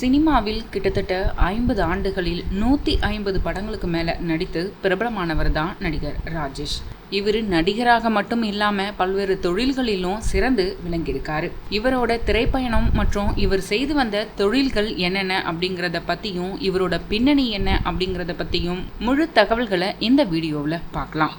சினிமாவில் கிட்டத்தட்ட 50 ஆண்டுகளில் 150 படங்களுக்கு மேலே நடித்து பிரபலமானவர் தான் நடிகர் ராஜேஷ். இவர் நடிகராக மட்டும் இல்லாமல் பல்வேறு தொழில்களிலும் சிறந்து விளங்கியிருக்காரு. இவரோட திரைப்பயணம் மற்றும் இவர் செய்து வந்த தொழில்கள் என்னென்ன அப்படிங்கிறத பற்றியும் இவரோட பின்னணி என்ன அப்படிங்கிறத பற்றியும் முழு தகவல்களை இந்த வீடியோவில் பார்க்கலாம்.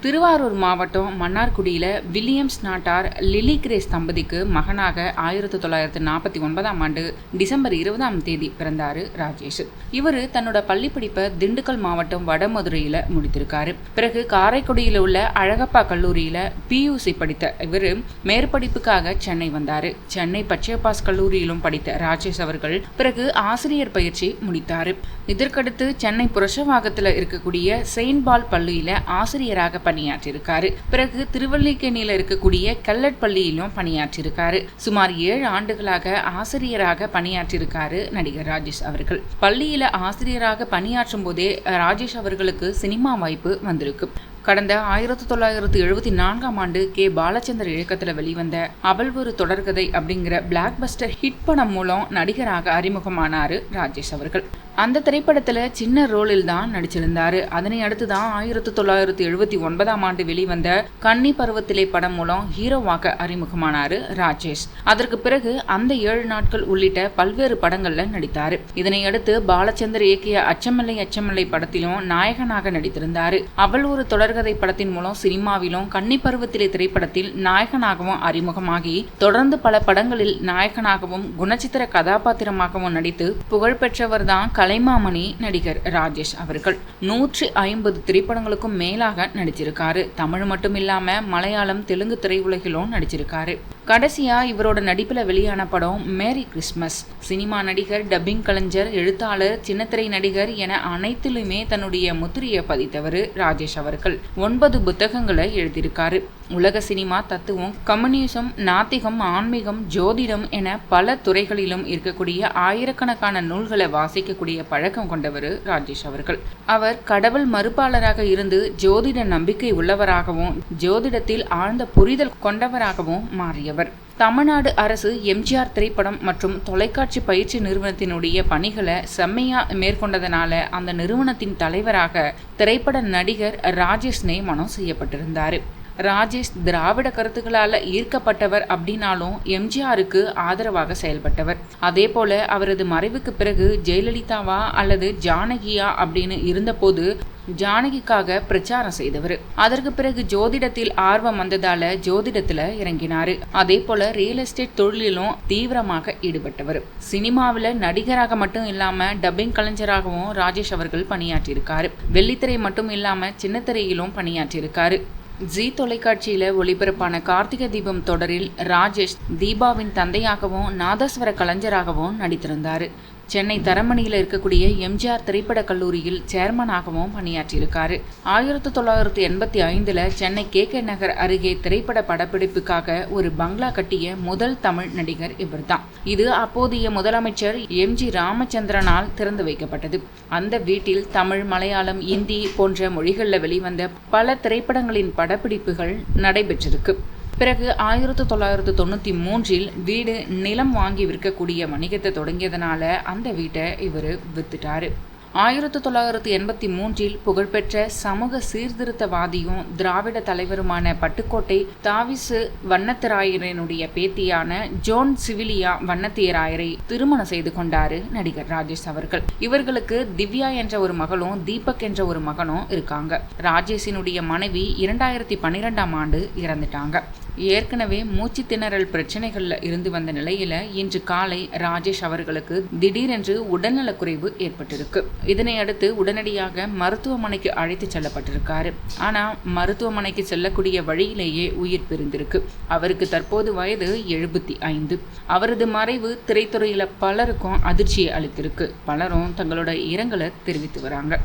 திருவாரூர் மாவட்டம் மன்னார்குடியில் வில்லியம்ஸ் நாட்டார் லிலி கிரேஸ் தம்பதிக்கு மகனாக 1949ஆம் ஆண்டு டிசம்பர் 20ஆம் தேதி பிறந்தார் ராஜேஷ். இவர் தன்னோட பள்ளிப்படிப்பை திண்டுக்கல் மாவட்டம் வடமதுரையில் முடித்திருக்காரு. பிறகு காரைக்குடியில் உள்ள அழகப்பா கல்லூரியில் PUC படித்த இவர் மேற்படிப்புக்காக சென்னை வந்தார். சென்னை பச்சையப்பாஸ் கல்லூரியிலும் படித்த ராஜேஷ் அவர்கள் பிறகு ஆசிரியர் பயிற்சி முடித்தார். இதற்கடுத்து சென்னை புரஷவாகத்தில் இருக்கக்கூடிய செயின்ட் பால் பள்ளியில் ஆசிரியராக பணியாற்றியிருக்காரு. பிறகு திருவல்லிக்கேணியில் இருக்கக்கூடிய கல்லட் பள்ளியிலும் பணியாற்றியிருக்காரு. சுமார் 7 ஆண்டுகளாக ஆசிரியராக பணியாற்றியிருக்காரு நடிகர் ராஜேஷ் அவர்கள். பள்ளியில ஆசிரியராக பணியாற்றும் போதே ராஜேஷ் அவர்களுக்கு சினிமா வாய்ப்பு வந்திருக்கு. கடந்த 1974ஆம் ஆண்டு கே. பாலச்சந்தர் இயக்கத்தில் வெளிவந்த அவள் ஒரு தொடர்கதை அப்படிங்கிற பிளாக் பஸ்டர் ஹிட் படம் மூலம் நடிகராக அறிமுகமானார் ராஜேஷ் அவர்கள். அந்த திரைப்படத்தில் சின்ன ரோலில் தான் நடிச்சிருந்தார். அதனை அடுத்து தான் 1979ஆம் ஆண்டு வெளிவந்த கன்னி பருவத்திலே படம் மூலம் ஹீரோவாக அறிமுகமானார் ராஜேஷ். அதற்கு பிறகு அந்த 7 நாட்கள் உள்ளிட்ட பல்வேறு படங்களில் நடித்தார். இதனை அடுத்து பாலச்சந்தர் இயக்கிய அச்சமில்லை படத்திலும் நாயகனாக நடித்திருந்தார். அவள் ஒரு தொடர்கதை படத்தின் மூலம் சினிமாவிலும் கன்னி பருவத்திலே திரைப்படத்தில் நாயகனாகவும் அறிமுகமாகி தொடர்ந்து பல படங்களில் நாயகனாகவும் குணச்சித்திர கதாபாத்திரமாகவும் நடித்து புகழ்பெற்றவர் தான் கலைமாமணி நடிகர் ராஜேஷ் அவர்கள். 150 திரைப்படங்களுக்கும் மேலாக நடிச்சிருக்காரு. தமிழ் மட்டும் இல்லாம மலையாளம், தெலுங்கு திரையுலகிலும் நடிச்சிருக்காரு. கடைசியா இவரோட நடிப்பில் வெளியான படம் மேரி கிறிஸ்மஸ். சினிமா நடிகர், டப்பிங் கலைஞர், எழுத்தாளர், சின்னத்திரை நடிகர் என அனைத்திலுமே தன்னுடைய முத்திரையை பதித்தவர் ராஜேஷ் அவர்கள். 9 புத்தகங்களை எழுதியிருக்காரு. உலக சினிமா, தத்துவம், கம்யூனிசம், நாத்திகம், ஆன்மீகம், ஜோதிடம் என பல துறைகளிலும் இருக்கக்கூடிய ஆயிரக்கணக்கான நூல்களை வாசிக்கக்கூடிய பழக்கம் கொண்டவர் ராஜேஷ் அவர்கள். அவர் கடவுள் மறுப்பாளராக இருந்து ஜோதிட நம்பிக்கை உள்ளவராகவும் ஜோதிடத்தில் ஆழ்ந்த புரிதல் கொண்டவராகவும் மாறியவர். தமிழ்நாடு அரசு எம்ஜிஆர் திரைப்படம் மற்றும் தொலைக்காட்சி பயிற்சி நிறுவனத்தினுடைய பணிகளை செம்மையா மேற்கொண்டதனால அந்த நிறுவனத்தின் தலைவராக திரைப்பட நடிகர் ராஜேஷ் நியமனம் செய்யப்பட்டிருந்தார். ராஜேஷ் திராவிட கருத்துக்களால் ஈர்க்கப்பட்டவர் அப்படின்னாலும் எம்ஜிஆருக்கு ஆதரவாக செயல்பட்டவர். அதே போல அவரது மறைவுக்கு பிறகு ஜெயலலிதாவா அல்லது ஜானகியா அப்படின்னு இருந்தபோது ஜானகிக்காக பிரச்சாரம் செய்தவர். அதற்கு பிறகு ஜோதிடத்தில் ஆர்வம் வந்ததால ஜோதிடத்துல இறங்கினாரு. அதே போல ரியல் எஸ்டேட் தொழிலிலும் தீவிரமாக ஈடுபட்டவர். சினிமாவில் நடிகராக மட்டும் இல்லாம டப்பிங் கலைஞராகவும் ராஜேஷ் அவர்கள் பணியாற்றியிருக்காரு. வெள்ளித்திரை மட்டும் இல்லாம சின்னத்திரையிலும் பணியாற்றியிருக்காரு. ஜி தொலைக்காட்சியில ஒளிபரப்பான கார்த்திகை தீபம் தொடரில் ராஜேஷ் தீபாவின் தந்தையாகவும் நாதஸ்வர கலைஞராகவும் நடித்திருந்தார். சென்னை தரமணியில் இருக்கக்கூடிய எம்ஜிஆர் திரைப்பட கல்லூரியில் சேர்மனாகவும் பணியாற்றியிருக்காரு. 1985 சென்னை KK நகர் அருகே திரைப்பட படப்பிடிப்புக்காக ஒரு பங்களா கட்டிய முதல் தமிழ் நடிகர் இவர்தான். இது அப்போதைய முதலமைச்சர் MG ராமச்சந்திரனால் திறந்து வைக்கப்பட்டது. அந்த வீட்டில் தமிழ், மலையாளம், இந்தி போன்ற மொழிகளில் வெளிவந்த பல திரைப்படங்களின் படப்பிடிப்புகள் நடைபெற்றிருக்கு. பிறகு 1993 வீடு, நிலம் வாங்கி விற்கக்கூடிய வணிகத்தை தொடங்கியதனால அந்த வீட்டை இவர் வித்துட்டாரு. 1983 புகழ்பெற்ற சமூக சீர்திருத்தவாதியும் திராவிட தலைவருமான பட்டுக்கோட்டை தாவிசு வண்ணத்திராயரனுடைய பேத்தியான ஜோன் சிவிலியா வண்ணத்திராயரை திருமணம் செய்து கொண்டாரு நடிகர் ராஜேஷ் அவர்கள். இவர்களுக்கு திவ்யா என்ற ஒரு மகளும் தீபக் என்ற ஒரு மகனும் இருக்காங்க. ராஜேஷினுடைய மனைவி 2012ஆம் ஆண்டு இறந்துட்டாங்க. ஏற்கனவே மூச்சு திணறல் பிரச்சனைகள்ல இருந்து வந்த நிலையில இன்று காலை ராஜேஷ் அவர்களுக்கு திடீரென்று உடல்நலக்குறைவு ஏற்பட்டிருக்கு. இதனை அடுத்து உடனடியாக மருத்துவமனைக்கு அழைத்து செல்லப்பட்டிருக்காரு. ஆனா மருத்துவமனைக்கு செல்லக்கூடிய வழியிலேயே உயிர் பிரிந்திருக்கு. அவருக்கு தற்போது வயது 75. அவரது மறைவு திரைத்துறையில பலருக்கும் அதிர்ச்சியை அளித்திருக்கு. பலரும் தங்களோட இரங்கலை தெரிவித்து வராங்க.